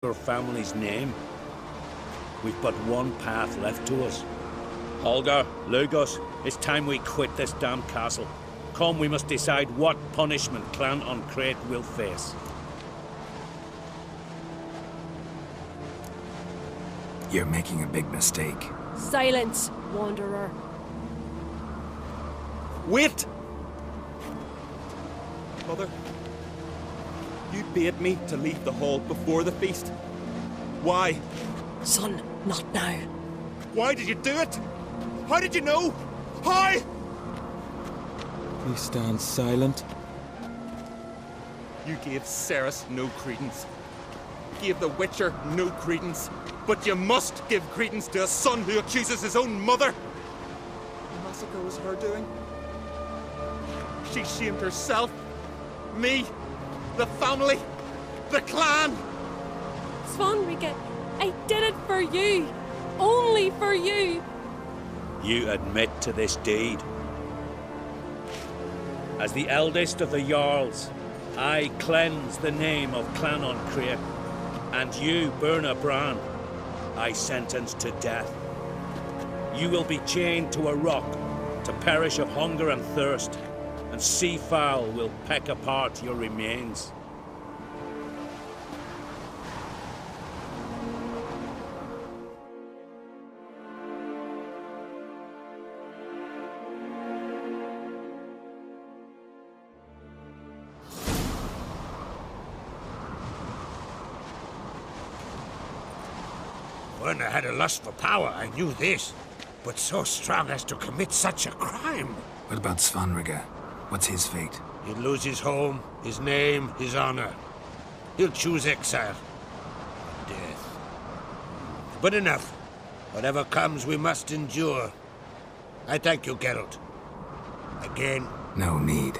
your family's name. We've but one path left to us. Holger, Lugos, it's time we quit this damn castle. Come, we must decide what punishment Clan an Craite will face. You're making a big mistake. Silence, Wanderer. Wait! Mother, you bade me to leave the hall before the feast. Why? Son, not now. Why did you do it? How did you know? How? He stands silent. You gave Cerys no credence. Gave the Witcher no credence. But you must give credence to a son who accuses his own mother. The massacre was her doing. She shamed herself, me, the family, the clan. Svanrige, I did it for you. Only for you. You admit to this deed. As the eldest of the Jarls, I cleanse the name of Clan an Craite, and you, Birna Bran, I sentence to death. You will be chained to a rock, to perish of hunger and thirst, and sea fowl will peck apart your remains. When I had a lust for power, I knew this. But so strong as to commit such a crime. What about Svanrige? What's his fate? He'll lose his home, his name, his honor. He'll choose exile. Death. But enough. Whatever comes, we must endure. I thank you, Geralt. Again. No need.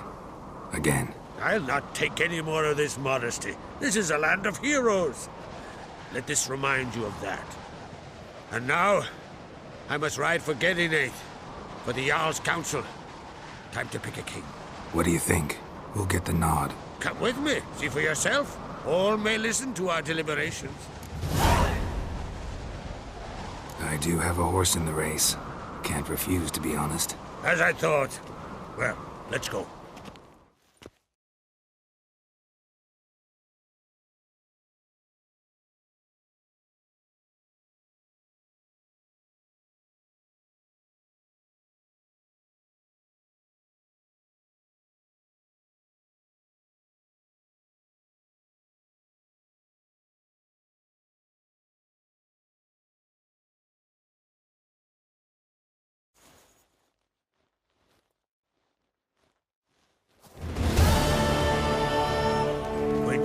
Again. I'll not take any more of this modesty. This is a land of heroes. Let this remind you of that. And now, I must ride for Gedinate, for the Jarl's Council. Time to pick a king. What do you think? Who'll get the nod? Come with me, see for yourself. All may listen to our deliberations. I do have a horse in the race. Can't refuse, to be honest. As I thought. Well, let's go.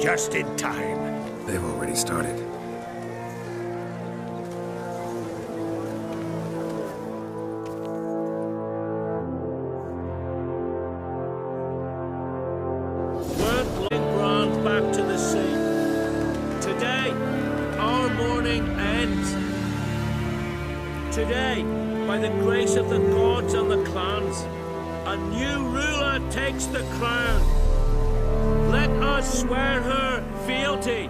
Just in time. They've already started. We're blowing Brand back to the sea. Today, our mourning ends. Today, by the grace of the gods and the clans, a new ruler takes the crown. Let us swear her fealty.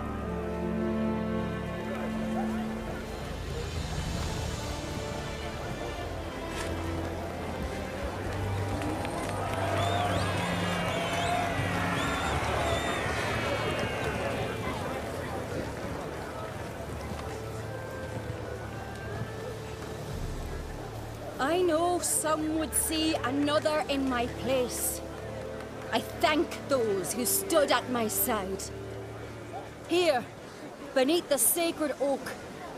I know some would see another in my place. I thank those who stood at my side. Here, beneath the sacred oak,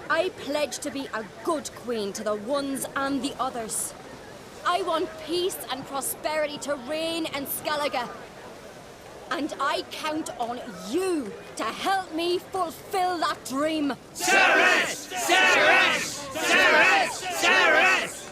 I pledge to be a good queen to the ones and the others. I want peace and prosperity to reign in Skellige. And I count on you to help me fulfill that dream. Cerys! Cerys! Cerys! Cerys!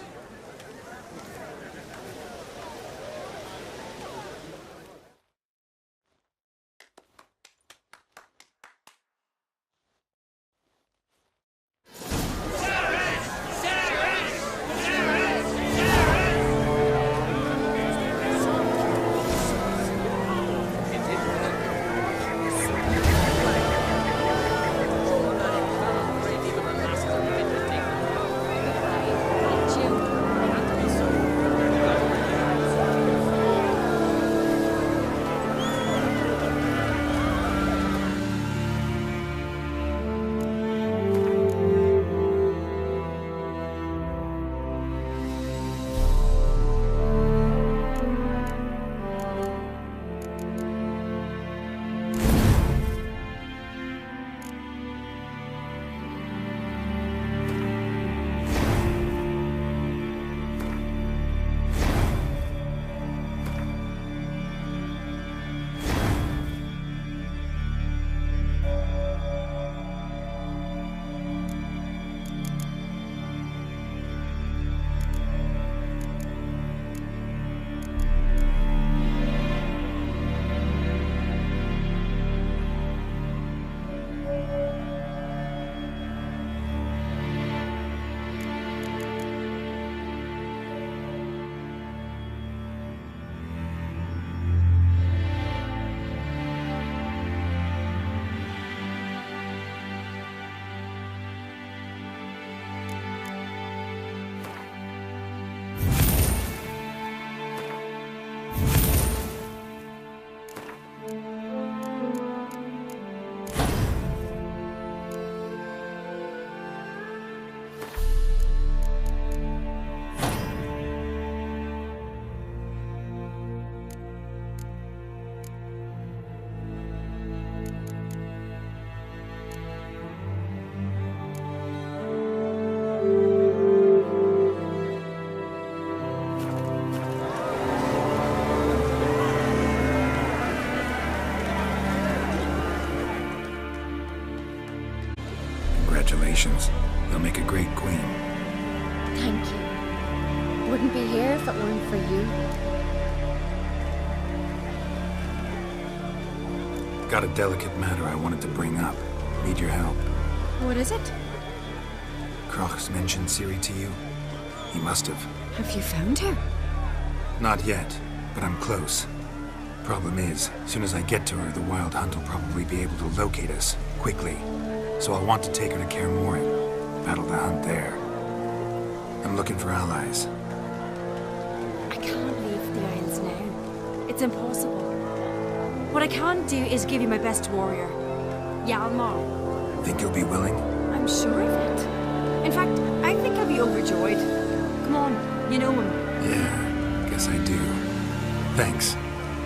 Congratulations. You'll make a great queen. Thank you. Wouldn't be here if it weren't for you. Got a delicate matter I wanted to bring up. Need your help. What is it? Crach's mentioned Ciri to you? He must have. Have you found her? Not yet, but I'm close. Problem is, as soon as I get to her, the Wild Hunt will probably be able to locate us, quickly. So I'll want to take her to Kaer Morhen. Battle the hunt there. I'm looking for allies. I can't leave the Isles now. It's impossible. What I can do is give you my best warrior, Hjalmar. Think you'll be willing? I'm sure of it. In fact, I think I'll be overjoyed. Come on, you know him. Yeah, guess I do. Thanks.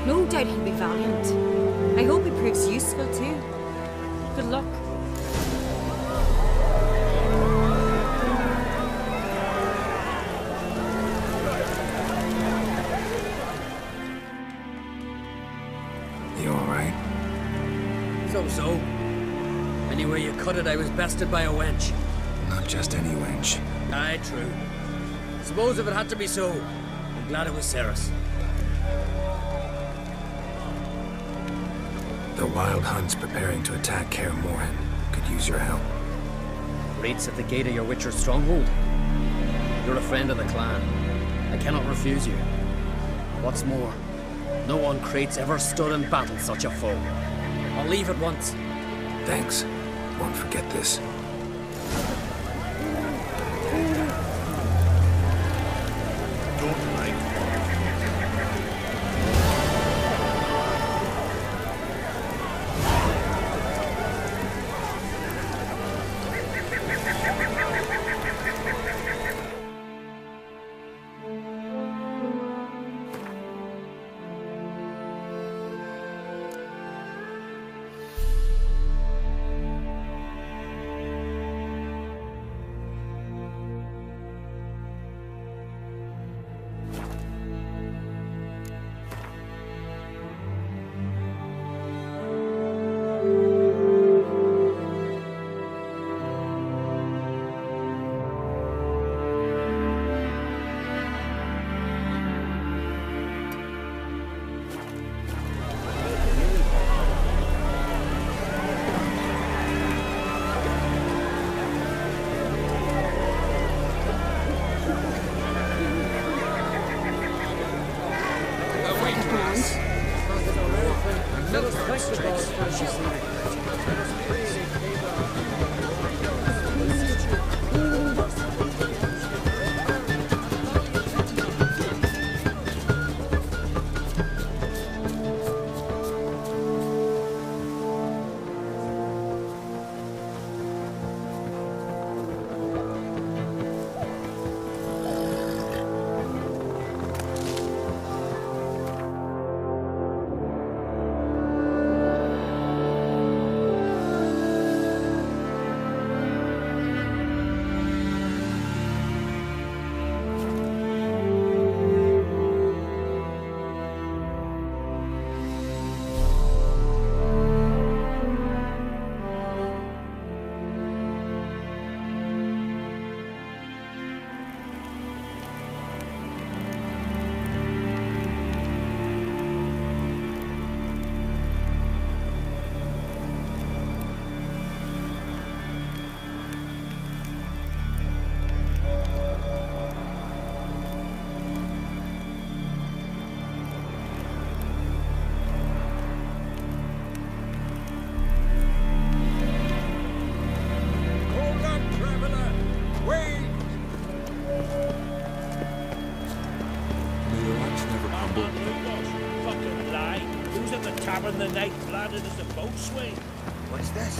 No doubt he'll be valiant. I hope he proves useful too. Good luck. You alright? So. Anywhere you cut it, I was bested by a wench. Not just any wench. Aye, true. Suppose if it had to be so, I'm glad it was Cerys. The Wild Hunt's preparing to attack Kaer Morhen. Could use your help. Raid's at the gate of your Witcher's stronghold. You're a friend of the clan. I cannot refuse you. What's more, no one Crate's ever stood and battled such a foe. I'll leave at once. Thanks. Won't forget this. The night planted as a boatswain. What's this?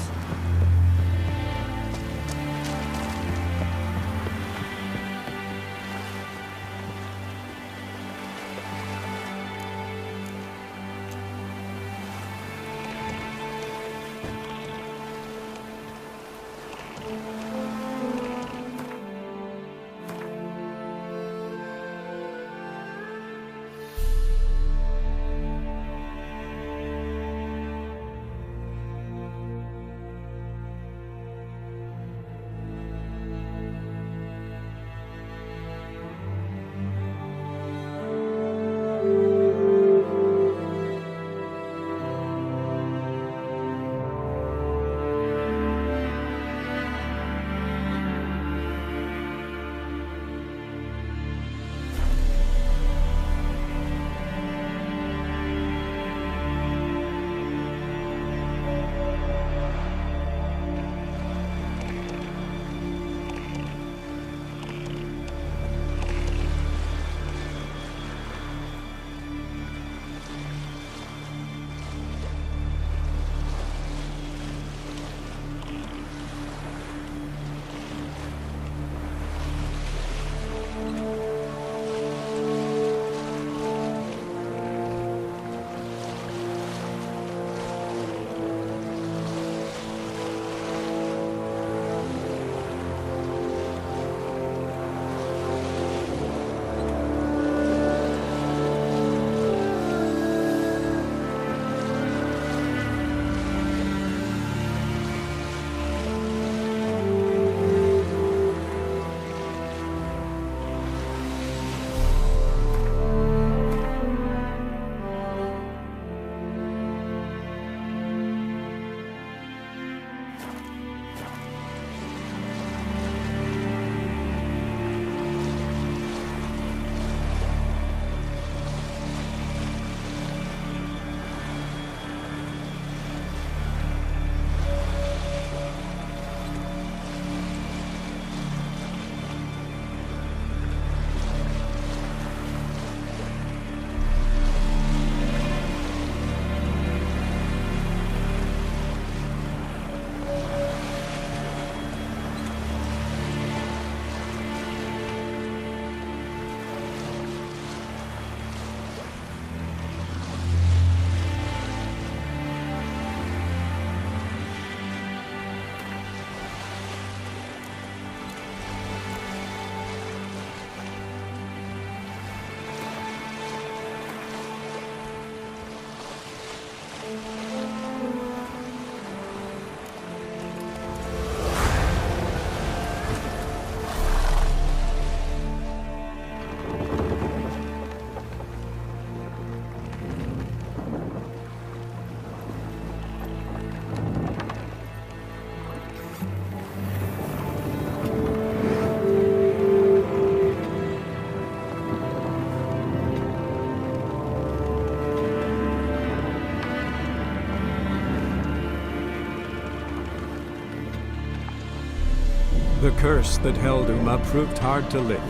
The curse that held Uma proved hard to lift,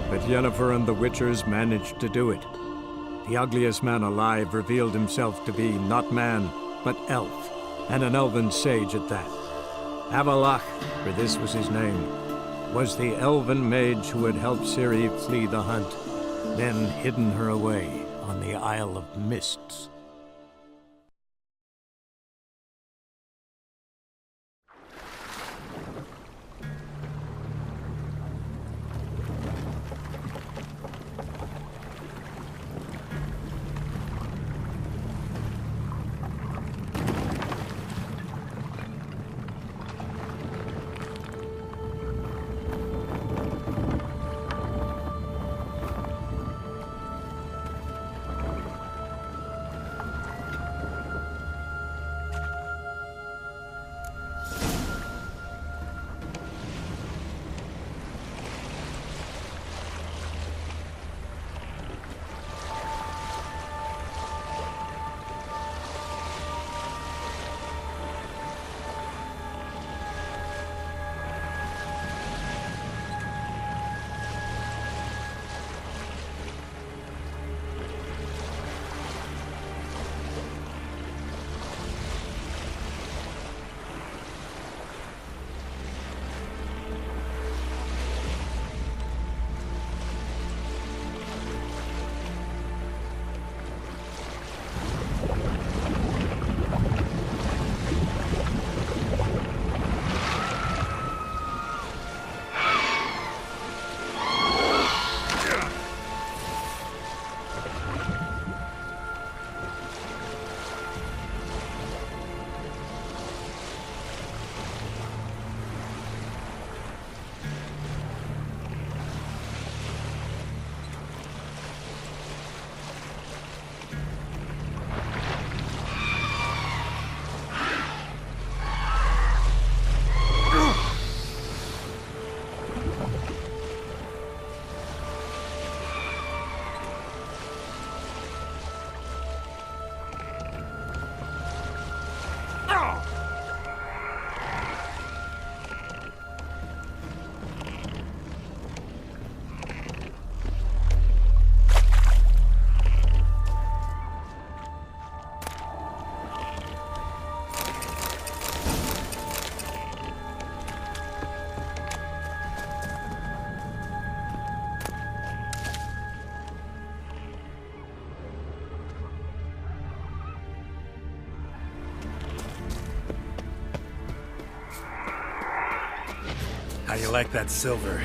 but Yennefer and the Witchers managed to do it. The ugliest man alive revealed himself to be not man, but elf, and an elven sage at that. Avalach, for this was his name, was the elven mage who had helped Ciri flee the hunt, then hidden her away on the Isle of Mists. How you like that silver?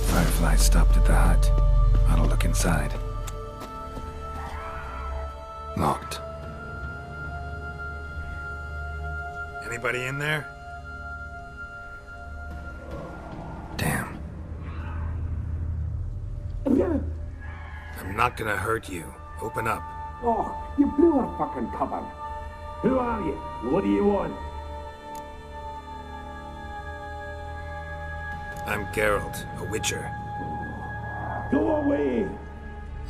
Firefly stopped at the hut. I'll look inside. Locked. Anybody in there? Damn. I'm not gonna hurt you. Open up. Oh, you blew our fucking cover. Who are you? What do you want? I'm Geralt, a witcher. Go away!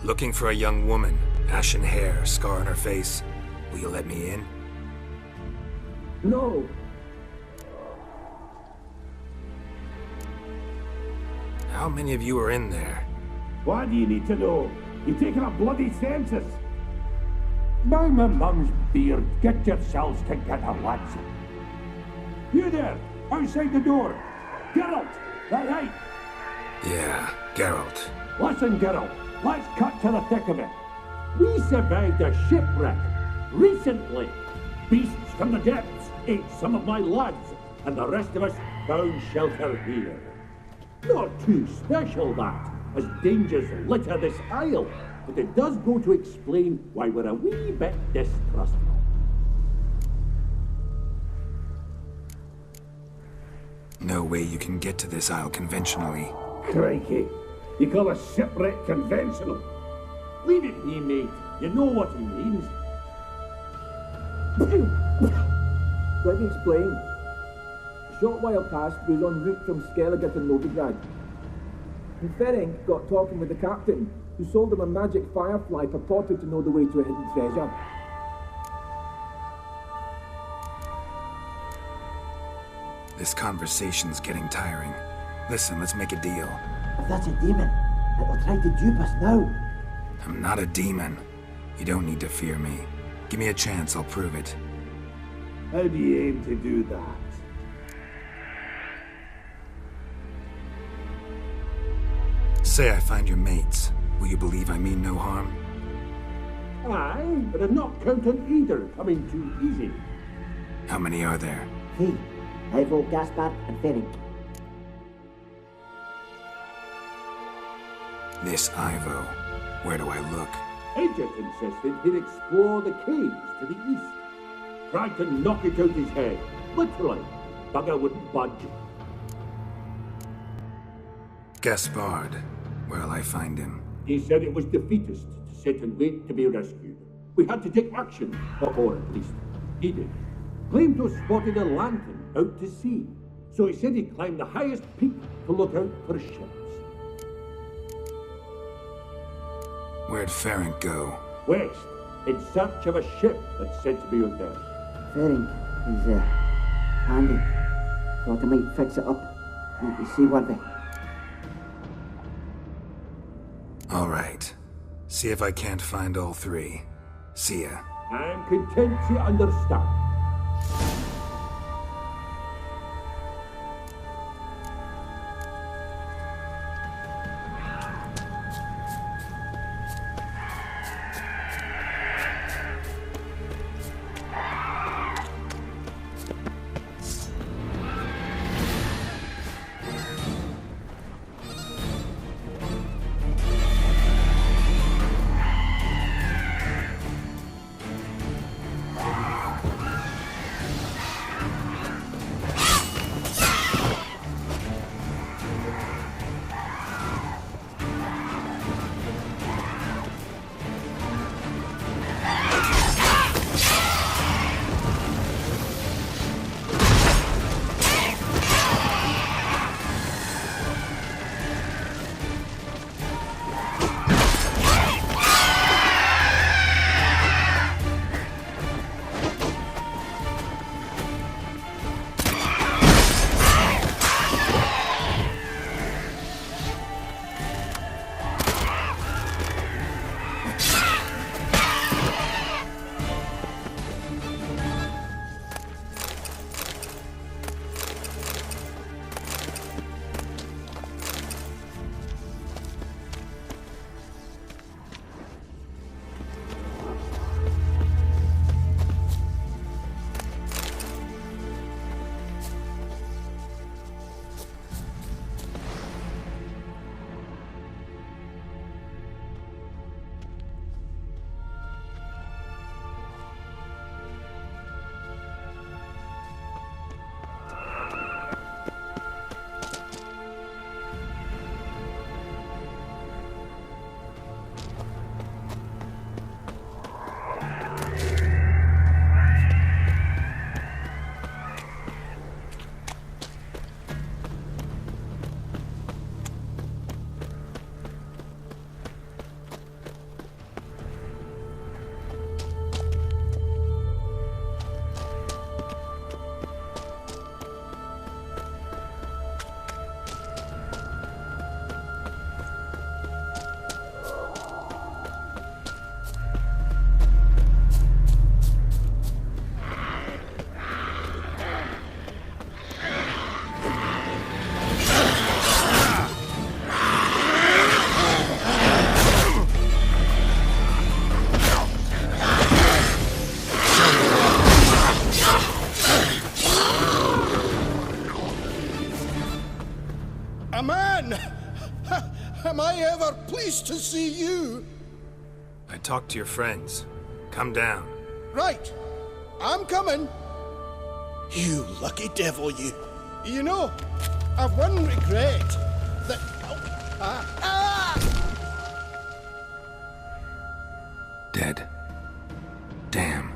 Looking for a young woman. Ashen hair, scar on her face. Will you let me in? No. How many of you are in there? Why do you need to know? You've taken a bloody census. By my mum's beard, get yourselves together, lads. You there, outside the door. Geralt, that right? Yeah, Geralt. Listen, Geralt, let's cut to the thick of it. We survived a shipwreck recently. Beasts from the depths ate some of my lads, and the rest of us found shelter here. Not too special, that, as dangers litter this isle, but it does go to explain why we're a wee bit distrustful. No way you can get to this isle conventionally. Crikey, you call a shipwreck conventional? Leave it be, mate. You know what he means. Let me explain. A short while past, we was en route from Skellige to Novigrad. And Ferenc got talking with the captain, who sold him a magic firefly purported to know the way to a hidden treasure. This conversation's getting tiring. Listen, let's make a deal. If that's a demon, it will try to dupe us now. I'm not a demon. You don't need to fear me. Give me a chance, I'll prove it. How do you aim to do that? Say I find your mates. Will you believe I mean no harm? Aye, but I'd not count on either coming too easy. How many are there? 3. Ivo, Gaspard, and Ferenc. This Ivo. Where do I look? Agent insisted he'd explore the caves to the east. Tried to knock it out his head. Literally. Bugger wouldn't budge. Gaspard. Where'll I find him? He said it was defeatist to sit and wait to be rescued. We had to take action, or at least he did. Claimed to have spotted a lantern out to sea. So he said he'd climb the highest peak to look out for ships. Where'd Ferenc go? West, in search of a ship that's said to be out there. Ferenc is, handy. Thought I might fix it up. Make me seaworthy. All right. See if I can't find all 3. See ya. I'm content to understand. Am I ever pleased to see you? I talked to your friends. Come down. Right. I'm coming. You lucky devil, you. You know, I've one regret. That... Dead. Damn.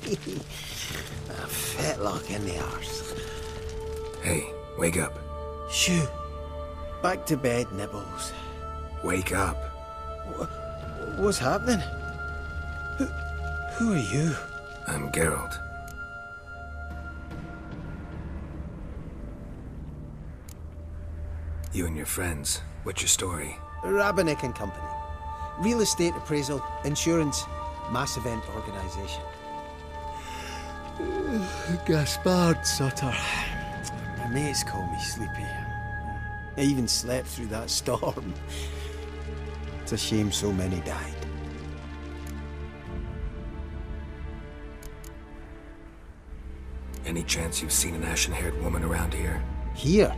A fetlock in the arse. Hey, wake up. Shoo. Back to bed, Nibbles. Wake up. What's happening? Who are you? I'm Geralt. You and your friends, what's your story? Rabenik and Company. Real estate appraisal, insurance, mass event organisation. Gaspard Sutter. My mates call me Sleepy. I even slept through that storm. It's a shame so many died. Any chance you've seen an ashen-haired woman around here? Here?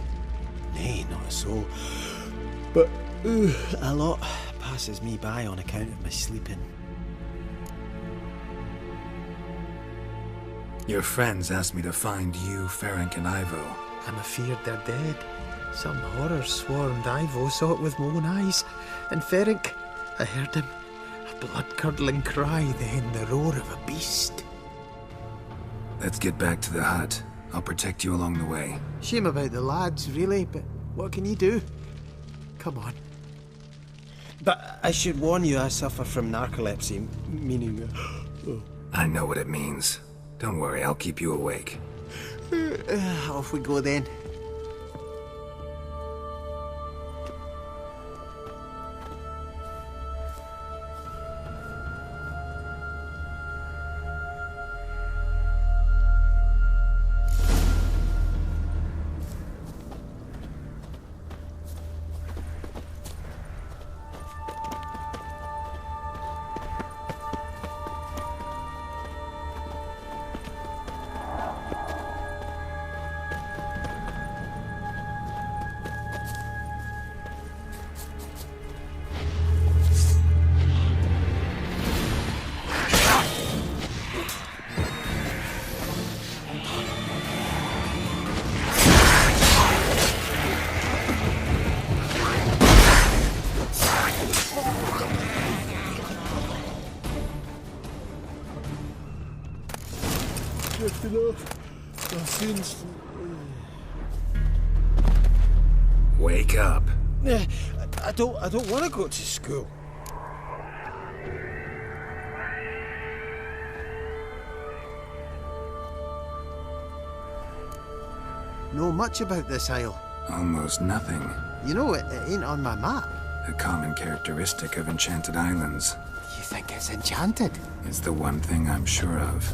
Nay, not a soul. But a lot passes me by on account of my sleeping. Your friends asked me to find you, Ferenc, and Ivo. I'm afeard they're dead. Some horror swarmed Ivo, saw it with my own eyes. And Ferenc, I heard him. A blood-curdling cry, then the roar of a beast. Let's get back to the hut. I'll protect you along the way. Shame about the lads, really, but what can you do? Come on. But I should warn you, I suffer from narcolepsy, meaning... I know what it means. Don't worry, I'll keep you awake. Off we go then. Wake up. I don't want to go to school. Know much about this isle? Almost nothing. You know, it ain't on my map. A common characteristic of enchanted islands. You think it's enchanted? It's the one thing I'm sure of.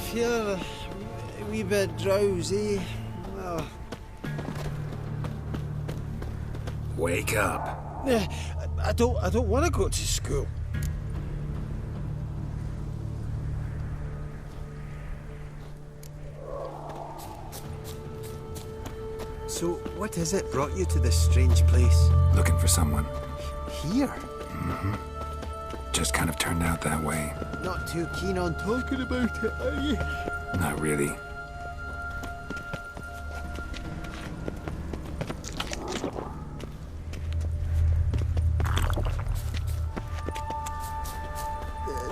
feel a wee bit drowsy. Oh. Wake up. I don't want to go to school. So, what is it brought you to this strange place? Looking for someone. Here? Mm-hmm. Just kind of turned out that way. Not too keen on talking about it, are you? Not really.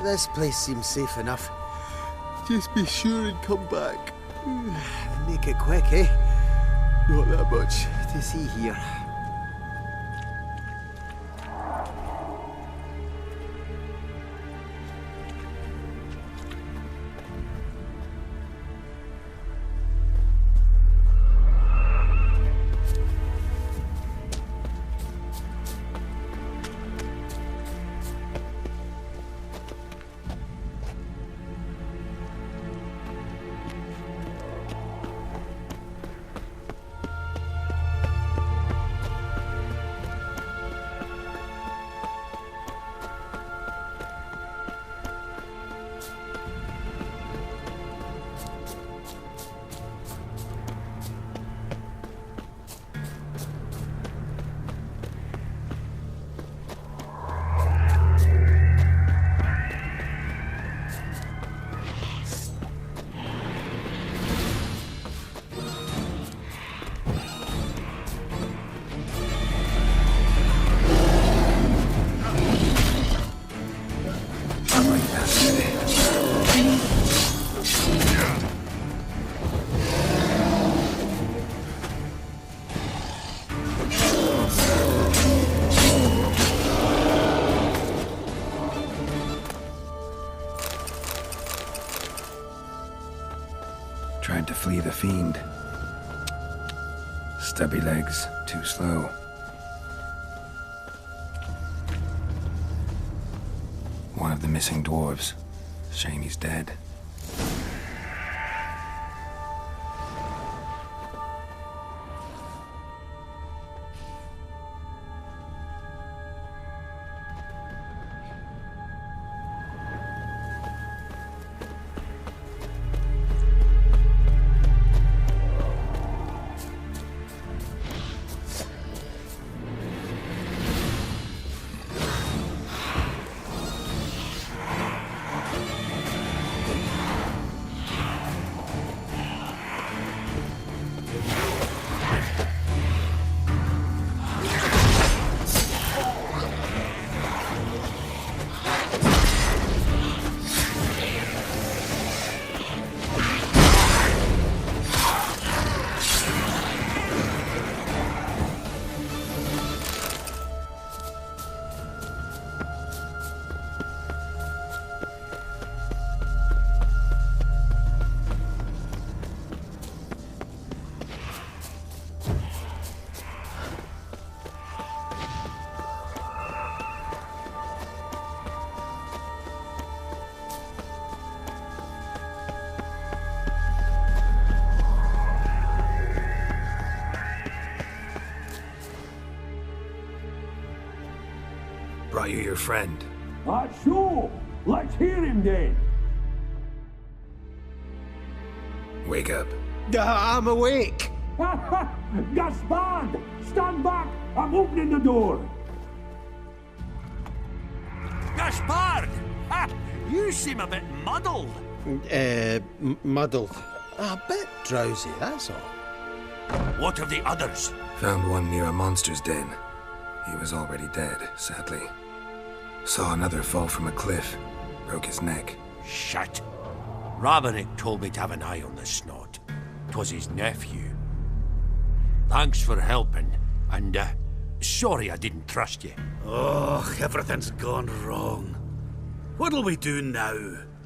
This place seems safe enough. Just be sure and come back. Make it quick, eh? Not that much to see here. Tried to flee the fiend. Stubby legs, too slow. One of the missing dwarves. Shame he's dead. Brought you your friend. Sure. Let's hear him then. Wake up. I'm awake. Gaspard! Stand back! I'm opening the door. Gaspard! Ha! You seem a bit muddled. Muddled. A bit drowsy, that's all. What of the others? Found one near a monster's den. He was already dead, sadly. Saw another fall from a cliff. Broke his neck. Shit. Rabenik told me to have an eye on the snot. 'Twas his nephew. Thanks for helping, and, sorry I didn't trust you. Oh, everything's gone wrong. What'll we do now?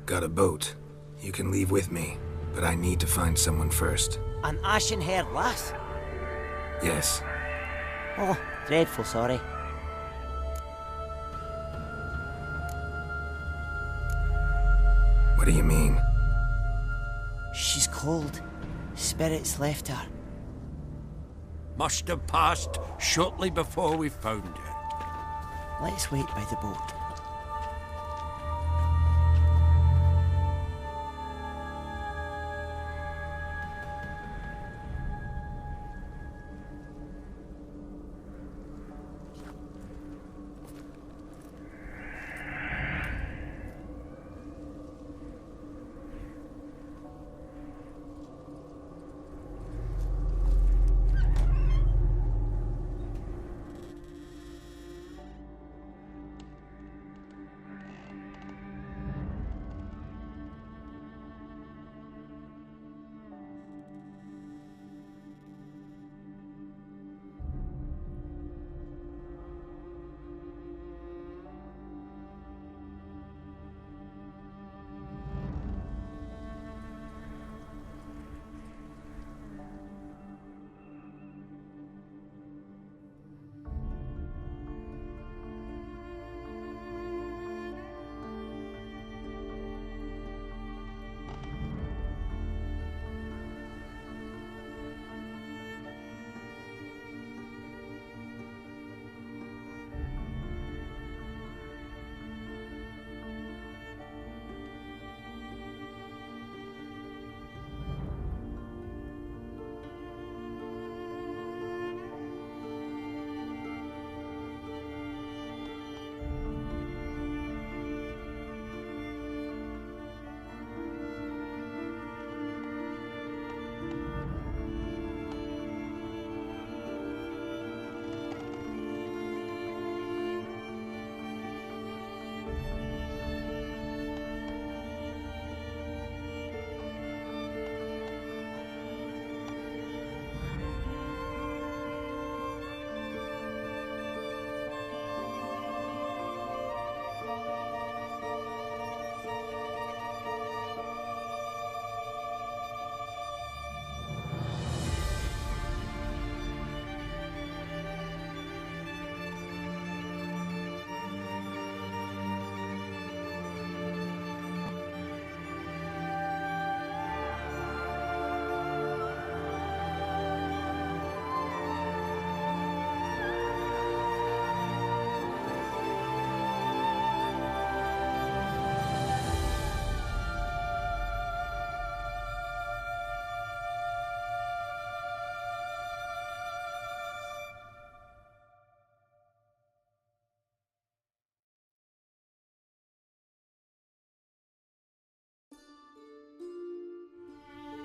Got a boat. You can leave with me, but I need to find someone first. An ashen-haired lass? Yes. Oh, dreadful sorry. What do you mean? She's cold. Spirits left her. Must have passed shortly before we found her. Let's wait by the boat.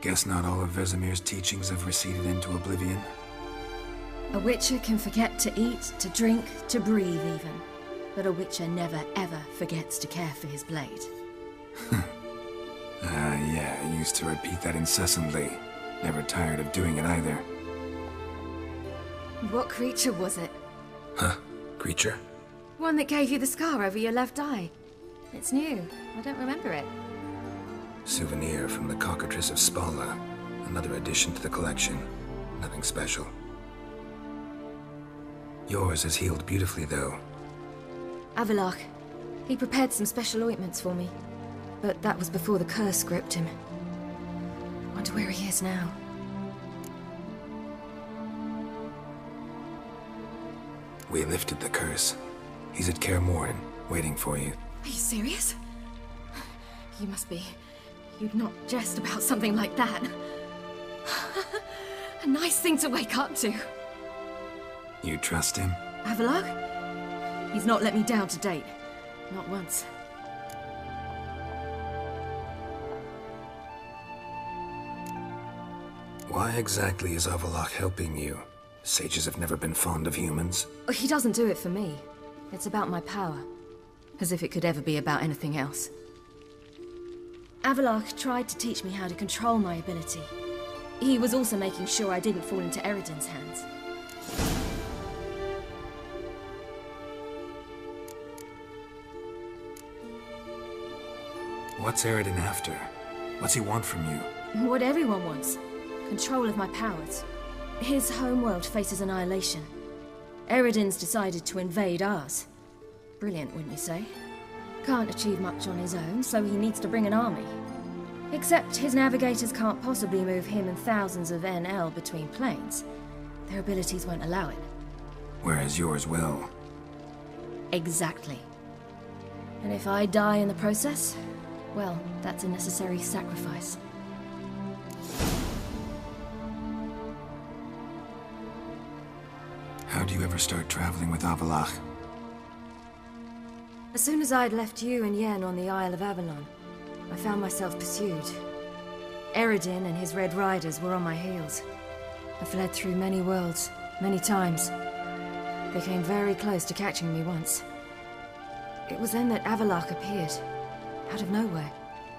Guess not all of Vesemir's teachings have receded into oblivion. A Witcher can forget to eat, to drink, to breathe even. But a Witcher never ever forgets to care for his blade. Yeah, I used to repeat that incessantly. Never tired of doing it either. What creature was it? Huh? Creature? One that gave you the scar over your left eye. It's new. I don't remember it. Souvenir from the Cockatrice of Spala. Another addition to the collection. Nothing special. Yours is healed beautifully, though. Avallac'h. He prepared some special ointments for me. But that was before the curse gripped him. Wonder where he is now. We lifted the curse. He's at Kaer Morhen, waiting for you. Are you serious? You must be. You'd not jest about something like that. A nice thing to wake up to. You trust him? Avallac'h? He's not let me down to date. Not once. Why exactly is Avallac'h helping you? Sages have never been fond of humans. He doesn't do it for me. It's about my power. As if it could ever be about anything else. Avallac'h tried to teach me how to control my ability. He was also making sure I didn't fall into Eredin's hands. What's Eredin after? What's he want from you? What everyone wants. Control of my powers. His homeworld faces annihilation. Eredin's decided to invade ours. Brilliant, wouldn't you say? Can't achieve much on his own, so he needs to bring an army. Except his navigators can't possibly move him and thousands of NL between planes. Their abilities won't allow it. Whereas yours will. Exactly. And if I die in the process, well, that's a necessary sacrifice. How do you ever start traveling with Avallac'h? As soon as I'd left you and Yen on the Isle of Avalon, I found myself pursued. Eredin and his Red Riders were on my heels. I fled through many worlds, many times. They came very close to catching me once. It was then that Avallac'h appeared, out of nowhere.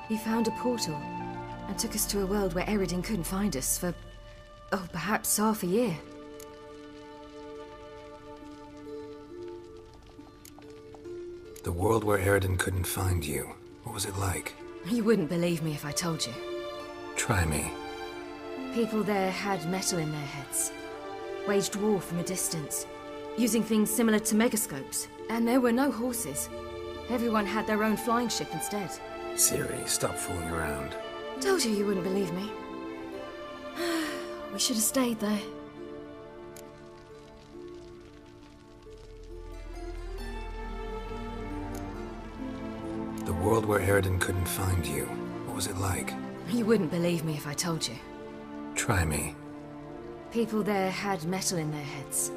He found a portal, and took us to a world where Eredin couldn't find us for, oh, perhaps half a year. The world where Eredin couldn't find you. What was it like? You wouldn't believe me if I told you. Try me. People there had metal in their heads, waged war from a distance, using things similar to megascopes. And there were no horses. Everyone had their own flying ship instead. Ciri, stop fooling around. Told you wouldn't believe me. We should have stayed there. The world where Eredin couldn't find you. What was it like? You wouldn't believe me if I told you. Try me. People there had metal in their heads,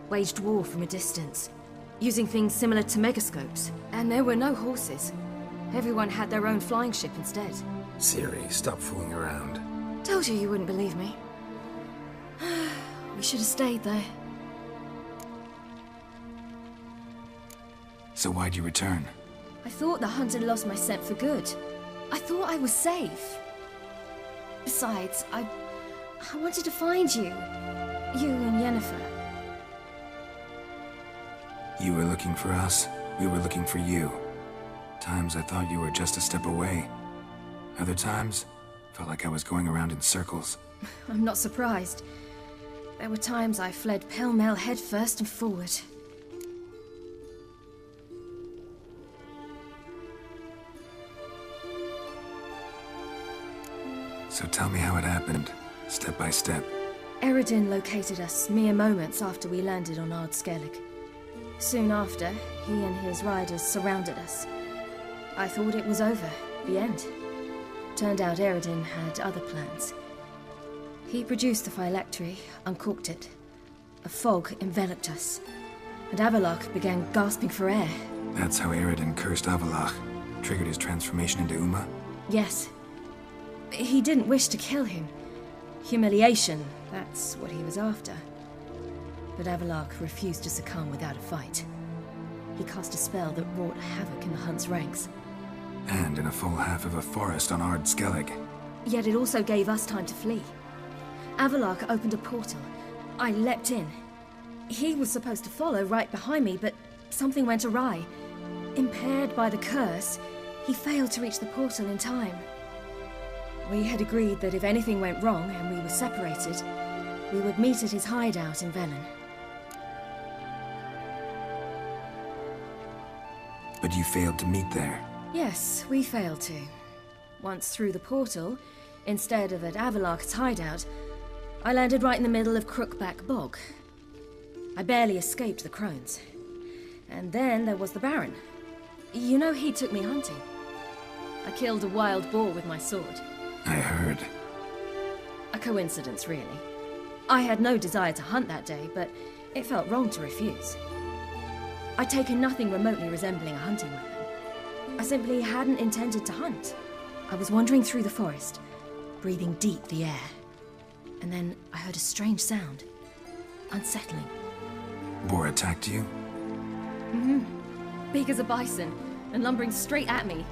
waged war from a distance, using things similar to megascopes. And there were no horses. Everyone had their own flying ship instead. Ciri, stop fooling around. Told you wouldn't believe me. We should have stayed there. So why'd you return? I thought the hunt had lost my scent for good. I thought I was safe. Besides, I wanted to find you. You and Yennefer. You were looking for us, we were looking for you. Times I thought you were just a step away. Other times, felt like I was going around in circles. I'm not surprised. There were times I fled pell-mell headfirst and forward. So tell me how it happened, step by step. Eredin located us mere moments after we landed on Ard Skellig. Soon after, he and his riders surrounded us. I thought it was over, the end. Turned out Eredin had other plans. He produced the phylactery, uncorked it. A fog enveloped us, and Avallac'h began gasping for air. That's how Eredin cursed Avallac'h, triggered his transformation into Uma? Yes. He didn't wish to kill him. Humiliation, that's what he was after. But Avallac'h refused to succumb without a fight. He cast a spell that wrought havoc in the Hunt's ranks. And in a full half of a forest on Ard Skellig. Yet it also gave us time to flee. Avallac'h opened a portal. I leapt in. He was supposed to follow right behind me, but something went awry. Impaired by the curse, he failed to reach the portal in time. We had agreed that if anything went wrong and we were separated, we would meet at his hideout in Velen. But you failed to meet there. Yes, we failed to. Once through the portal, instead of at Avallac'h's hideout, I landed right in the middle of Crookback Bog. I barely escaped the crones. And then there was the Baron. You know, he took me hunting. I killed a wild boar with my sword. I heard. A coincidence, really. I had no desire to hunt that day, but it felt wrong to refuse. I'd taken nothing remotely resembling a hunting weapon. I simply hadn't intended to hunt. I was wandering through the forest, breathing deep the air. And then I heard a strange sound. Unsettling. Boar attacked you? Mm-hmm. Big as a bison, and lumbering straight at me.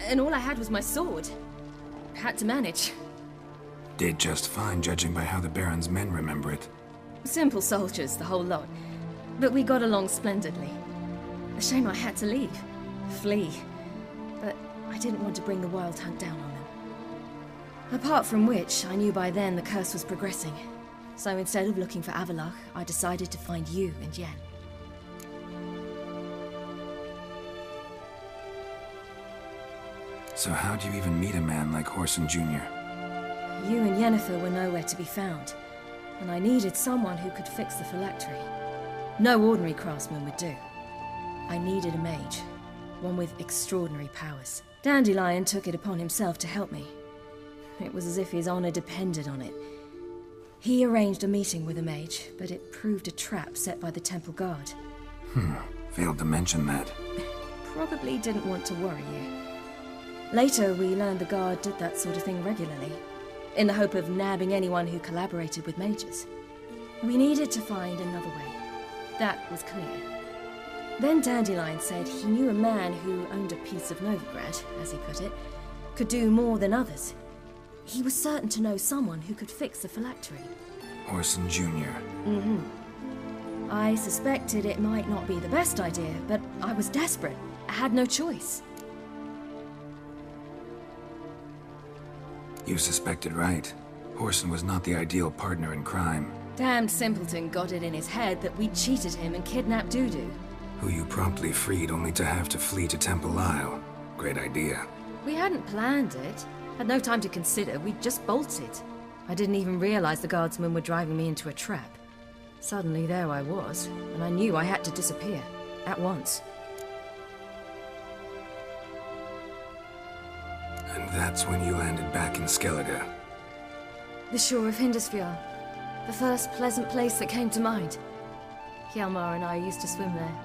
And all I had was my sword. Had to manage. Did just fine, judging by how the Baron's men remember it. Simple soldiers, the whole lot. But we got along splendidly. A shame I had to leave. Flee. But I didn't want to bring the Wild Hunt down on them. Apart from which, I knew by then the curse was progressing. So instead of looking for Avallac'h, I decided to find you and Yen. So how'd you even meet a man like Whoreson Jr.? You and Yennefer were nowhere to be found, and I needed someone who could fix the phylactery. No ordinary craftsman would do. I needed a mage, one with extraordinary powers. Dandelion took it upon himself to help me. It was as if his honor depended on it. He arranged a meeting with a mage, but it proved a trap set by the temple guard. Failed to mention that. Probably didn't want to worry you. Later, we learned the guard did that sort of thing regularly, in the hope of nabbing anyone who collaborated with mages. We needed to find another way. That was clear. Then Dandelion said he knew a man who owned a piece of Novigrad, as he put it, could do more than others. He was certain to know someone who could fix the phylactery. Whoreson Jr. I suspected it might not be the best idea, but I was desperate. I had no choice. You suspected right. Whoreson was not the ideal partner in crime. Damned simpleton got it in his head that we'd cheated him and kidnapped Dudu. Who you promptly freed only to have to flee to Temple Isle. Great idea. We hadn't planned it. Had no time to consider, we just bolted. I didn't even realize the guardsmen were driving me into a trap. Suddenly there I was, and I knew I had to disappear. At once. And that's when you landed back in Skellige. The shore of Hindisfjord. The first pleasant place that came to mind. Hjalmar and I used to swim there.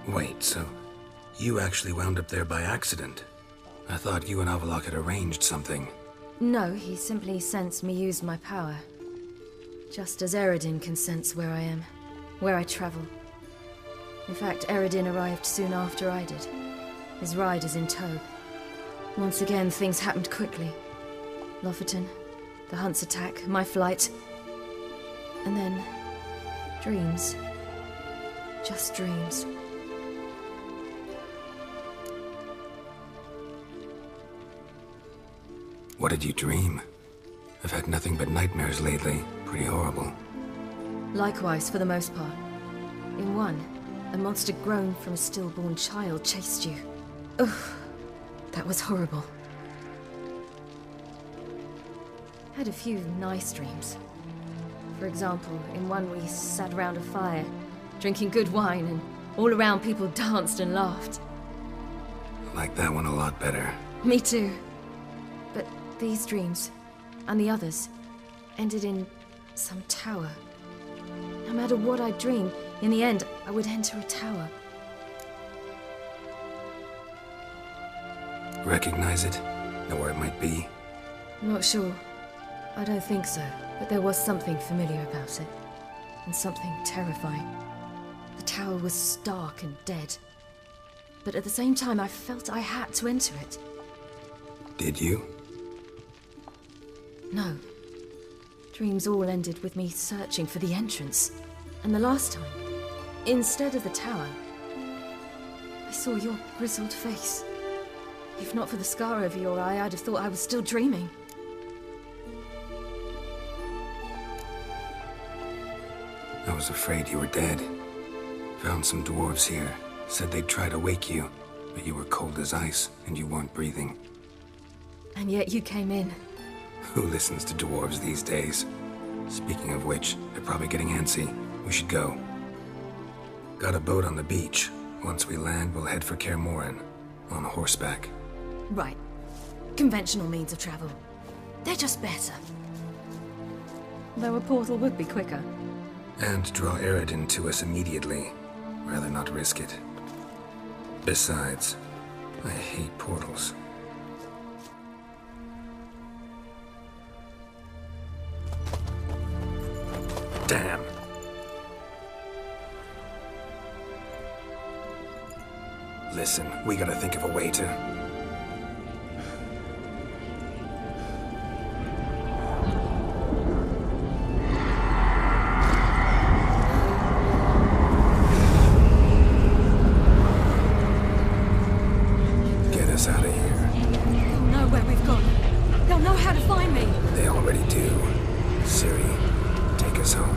Wait, so you actually wound up there by accident? I thought you and Avallac'h had arranged something. No, he simply sensed me use my power. Just as Eredin can sense where I am, where I travel. In fact, Eredin arrived soon after I did. His riders in tow. Once again, things happened quickly. Lofoten, the Hunt's attack, my flight. And then, dreams. Just dreams. What did you dream? I've had nothing but nightmares lately. Pretty horrible. Likewise, for the most part. In one, a monster grown from a stillborn child chased you. Ugh, that was horrible. Had a few nice dreams. For example, in one we sat around a fire, drinking good wine, and all around people danced and laughed. Like that one a lot better. Me too. But these dreams, and the others, ended in some tower. No matter what I dreamed, in the end, I would enter a tower. Recognize it? Know where it might be? Not sure. I don't think so, but there was something familiar about it. And something terrifying. The tower was stark and dead. But at the same time, I felt I had to enter it. Did you? No. Dreams all ended with me searching for the entrance. And the last time, instead of the tower, I saw your grizzled face. If not for the scar over your eye, I'd have thought I was still dreaming. I was afraid you were dead. Found some dwarves here. Said they'd try to wake you, but you were cold as ice, and you weren't breathing. And yet you came in. Who listens to dwarves these days? Speaking of which, they're probably getting antsy. We should go. Got a boat on the beach. Once we land, we'll head for Kaer Morhen. On horseback. Right. Conventional means of travel. They're just better. Though a portal would be quicker. And draw Eredin to us immediately. Rather not risk it. Besides, I hate portals. Damn. Listen, we gotta think of a way to... get us out of here. They'll know where we've gone. They'll know how to find me. They already do. Ciri, take us home.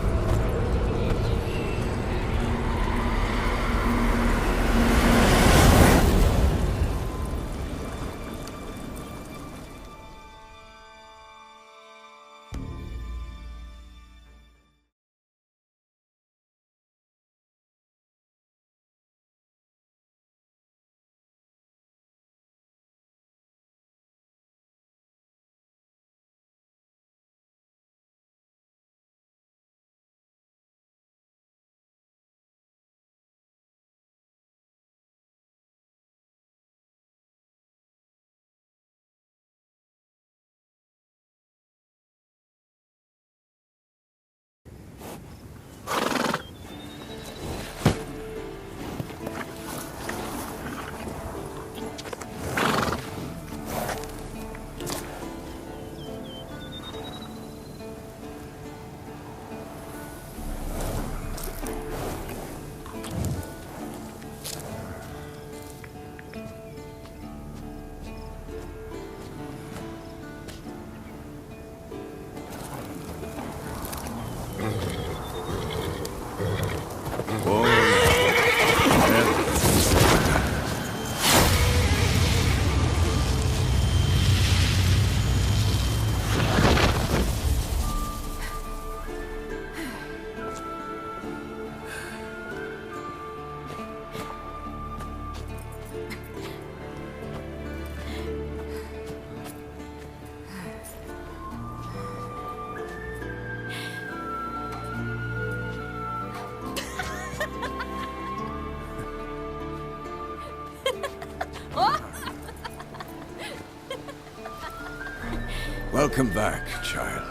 Welcome back, child.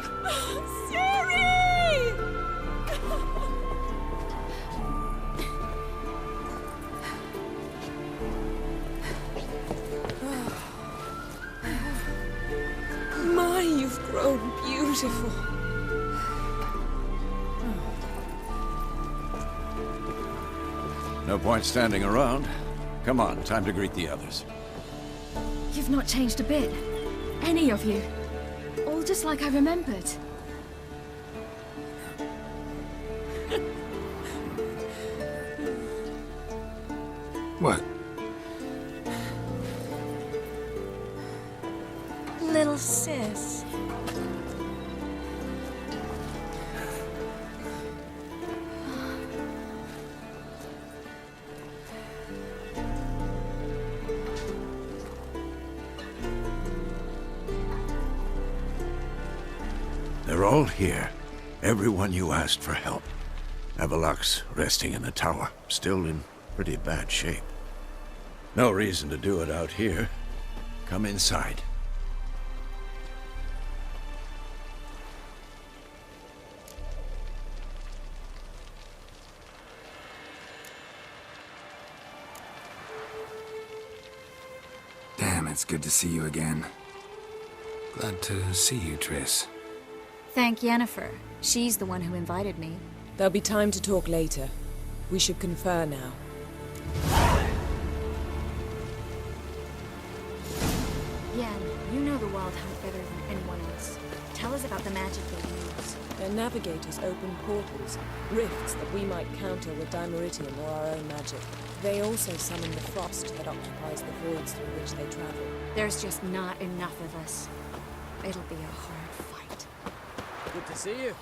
Sherry! My, you've grown beautiful. No point standing around. Come on, time to greet the others. You've not changed a bit. Any of you. All just like I remembered. What? Little sis. They're all here. Everyone you asked for help. Avallac'h's resting in the tower, still in pretty bad shape. No reason to do it out here. Come inside. Damn, it's good to see you again. Glad to see you, Triss. Thank Yennefer. She's the one who invited me. There'll be time to talk later. We should confer now. Yen, you know the Wild Hunt better than anyone else. Tell us about the magic they use. Their navigators open portals, rifts that we might counter with Dimeritium or our own magic. They also summon the frost that occupies the voids through which they travel. There's just not enough of us. It'll be a hard fight. Good to see you.